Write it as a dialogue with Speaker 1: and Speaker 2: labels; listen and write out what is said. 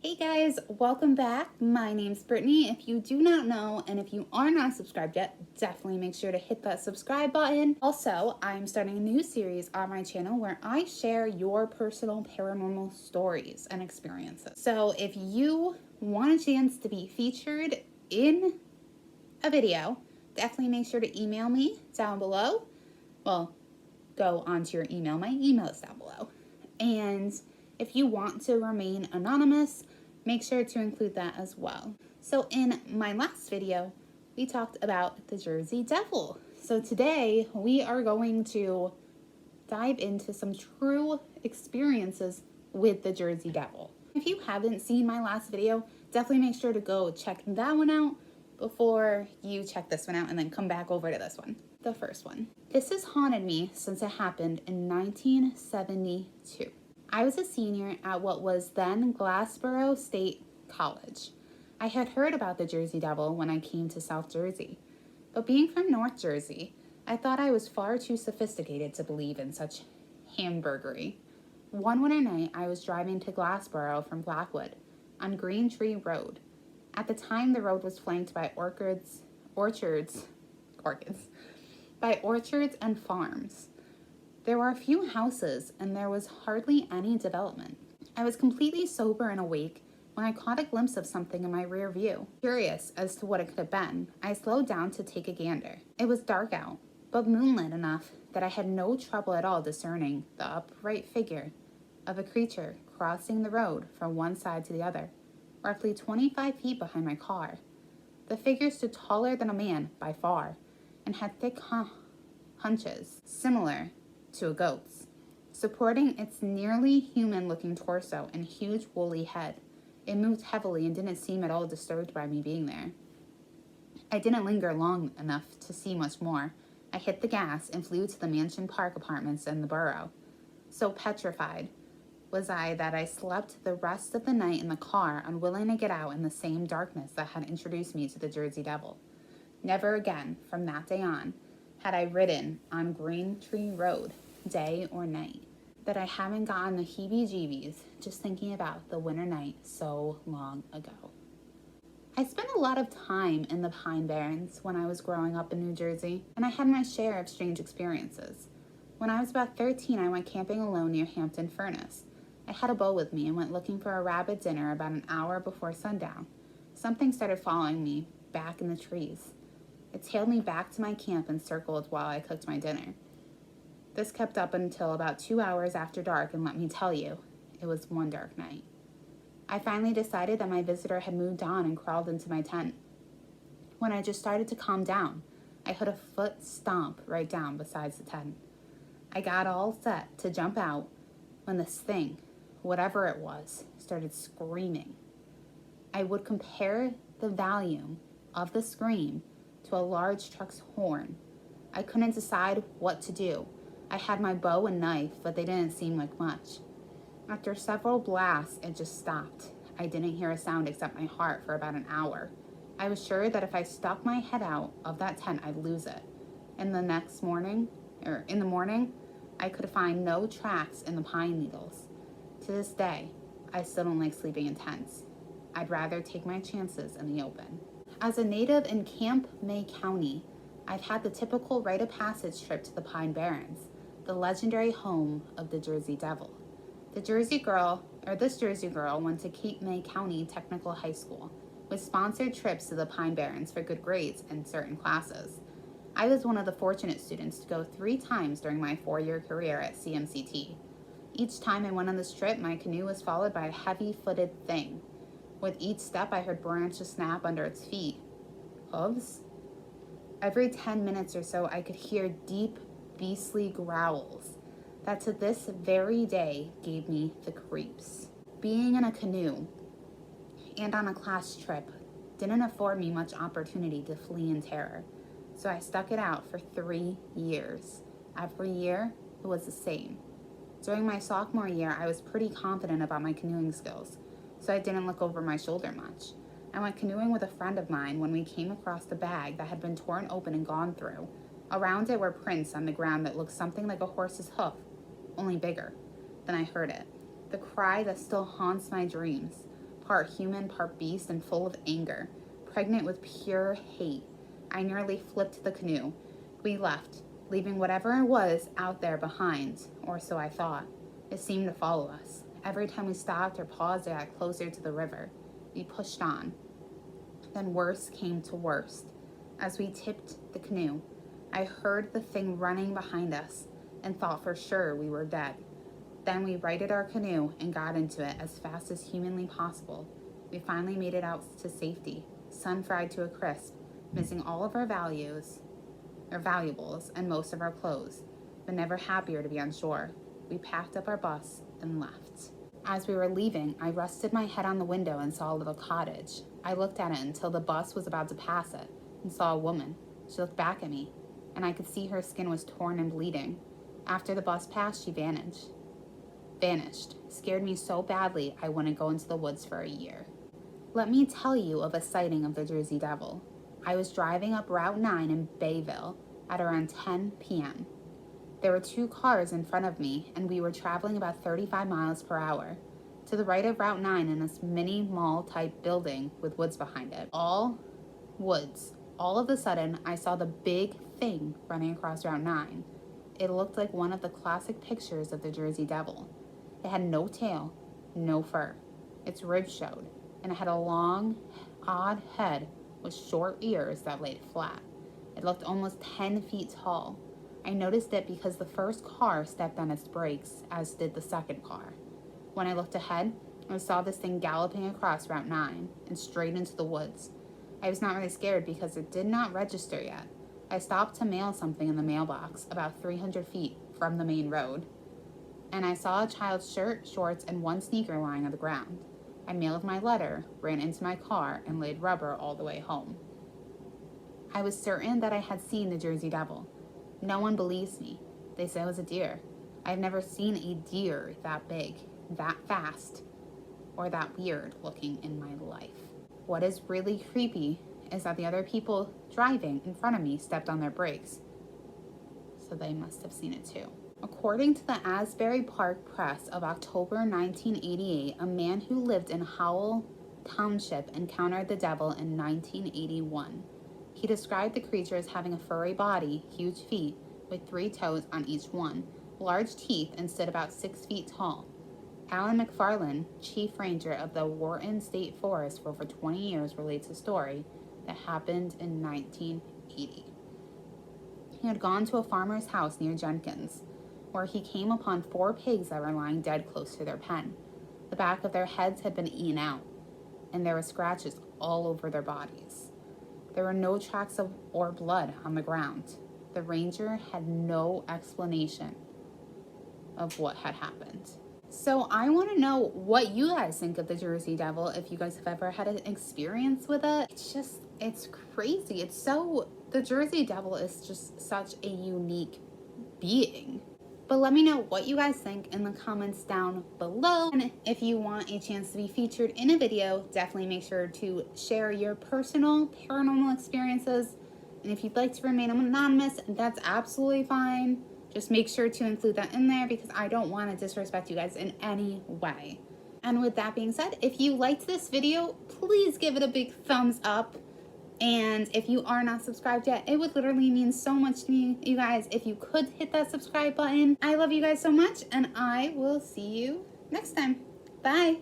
Speaker 1: Hey guys, welcome back. My name's Brittany. If you do not know, and if you are not subscribed yet, definitely make sure to hit that subscribe button. Also, I'm starting a new series on my channel where I share your personal paranormal stories and experiences. So if you want a chance to be featured in a video, definitely make sure to email me down below. Well, go onto your email. My email is down below. And if you want to remain anonymous, make sure to include that as well. So in my last video, we talked about the Jersey Devil. So today we are going to dive into some true experiences with the Jersey Devil. If you haven't seen my last video, definitely make sure to go check that one out before you check this one out and then come back over to this one, the first one. This has haunted me since it happened in 1972. I was a senior at what was then Glassboro State College. I had heard about the Jersey Devil when I came to South Jersey, but being from North Jersey, I thought I was far too sophisticated to believe in such hamburgery. One winter night, I was driving to Glassboro from Blackwood on Green Tree Road. At the time, the road was flanked by orchards and farms. There were a few houses, and there was hardly any development. I was completely sober and awake when I caught a glimpse of something in my rear view. Curious as to what it could have been, I slowed down to take a gander. It was dark out, but moonlit enough that I had no trouble at all discerning the upright figure of a creature crossing the road from one side to the other, roughly 25 feet behind my car. The figure stood taller than a man by far and had thick hunches, similar to a goat's, supporting its nearly human-looking torso and huge woolly head. It moved heavily and didn't seem at all disturbed by me being there. I didn't linger long enough to see much more. I hit the gas and flew to the Mansion Park apartments in the borough. So petrified was I that I slept the rest of the night in the car, unwilling to get out in the same darkness that had introduced me to the Jersey Devil. Never again, from that day on, had I ridden on Green Tree Road, day or night, that I haven't gotten the heebie-jeebies just thinking about the winter night so long ago. I spent a lot of time in the Pine Barrens when I was growing up in New Jersey, and I had my share of strange experiences. When I was about 13, I went camping alone near Hampton Furnace. I had a bow with me and went looking for a rabbit dinner about an hour before sundown. Something started following me back in the trees. It tailed me back to my camp and circled while I cooked my dinner. This kept up until about 2 hours after dark, and let me tell you, it was one dark night. I finally decided that my visitor had moved on and crawled into my tent. When I just started to calm down, I heard a foot stomp right down beside the tent. I got all set to jump out when this thing, whatever it was, started screaming. I would compare the volume of the scream to a large truck's horn. I couldn't decide what to do. I had my bow and knife, but they didn't seem like much. After several blasts, it just stopped. I didn't hear a sound except my heart for about an hour. I was sure that if I stuck my head out of that tent, I'd lose it. In the morning, I could find no tracks in the pine needles. To this day, I still don't like sleeping in tents. I'd rather take my chances in the open. As a native in Camp May County, I've had the typical rite of passage trip to the Pine Barrens, the legendary home of the Jersey Devil. This Jersey girl went to Cape May County Technical High School with sponsored trips to the Pine Barrens for good grades in certain classes. I was one of the fortunate students to go 3 times during my 4-year career at CMCT. Each time I went on this trip, my canoe was followed by a heavy-footed thing. With each step, I heard branches snap under its feet. Hooves? Every 10 minutes or so, I could hear deep, beastly growls that to this very day gave me the creeps. Being in a canoe and on a class trip didn't afford me much opportunity to flee in terror, so I stuck it out for 3 years. Every year, it was the same. During my sophomore year, I was pretty confident about my canoeing skills, so I didn't look over my shoulder much. I went canoeing with a friend of mine when we came across the bag that had been torn open and gone through. Around it were prints on the ground that looked something like a horse's hoof, only bigger. Then I heard it, the cry that still haunts my dreams. part human, part beast, and full of anger, pregnant with pure hate. I nearly flipped the canoe. We left, leaving whatever it was out there behind, or so I thought. It seemed to follow us. Every time we stopped or paused, it got closer to the river. We pushed on. Then worst came to worst. As we tipped the canoe, I heard the thing running behind us and thought for sure we were dead. Then we righted our canoe and got into it as fast as humanly possible. We finally made it out to safety, sun-fried to a crisp, missing all of our valuables and most of our clothes, but never happier to be on shore. We packed up our bus and left. As we were leaving, I rested my head on the window and saw a little cottage. I looked at it until the bus was about to pass it and saw a woman. She looked back at me, and I could see her skin was torn and bleeding. After the bus passed, she vanished. Scared me so badly I wouldn't go into the woods for a year. Let me tell you of a sighting of the Jersey Devil. I was driving up Route 9 in Bayville at around 10 p.m. There were 2 cars in front of me, and we were traveling about 35 miles per hour. To the right of Route 9 in this mini mall-type building with woods behind it. All woods. All of a sudden, I saw the big thing running across Route 9. It looked like one of the classic pictures of the Jersey Devil. It had no tail, no fur. Its ribs showed, and it had a long, odd head with short ears that laid flat. It looked almost 10 feet tall. I noticed it because the first car stepped on its brakes, as did the second car. When I looked ahead, I saw this thing galloping across Route 9 and straight into the woods. I was not really scared because it did not register yet. I stopped to mail something in the mailbox about 300 feet from the main road, and I saw a child's shirt, shorts, and 1 sneaker lying on the ground. I mailed my letter, ran into my car, and laid rubber all the way home. I was certain that I had seen the Jersey Devil. No one believes me. They say it was a deer. I've never seen a deer that big, that fast, or that weird looking in my life. What is really creepy is that the other people driving in front of me stepped on their brakes, so they must have seen it too. According to the Asbury Park Press of October 1988, a man who lived in Howell Township encountered the devil in 1981. He described the creature as having a furry body, huge feet, with 3 toes on each one, large teeth, and stood about 6 feet tall. Alan McFarland, chief ranger of the Wharton State Forest for over 20 years, relates a story that happened in 1980. He had gone to a farmer's house near Jenkins, where he came upon 4 pigs that were lying dead close to their pen. The back of their heads had been eaten out, and there were scratches all over their bodies. There were no tracks or blood on the ground. The ranger had no explanation of what had happened. So I want to know what you guys think of the Jersey Devil, if you guys have ever had an experience with it. It's crazy. The Jersey Devil is just such a unique being. But let me know what you guys think in the comments down below. And if you want a chance to be featured in a video, definitely make sure to share your personal paranormal experiences. And if you'd like to remain anonymous, that's absolutely fine. Just make sure to include that in there because I don't want to disrespect you guys in any way. And with that being said, if you liked this video, please give it a big thumbs up. And if you are not subscribed yet, it would literally mean so much to me, you guys, if you could hit that subscribe button. I love you guys so much, and I will see you next time. Bye.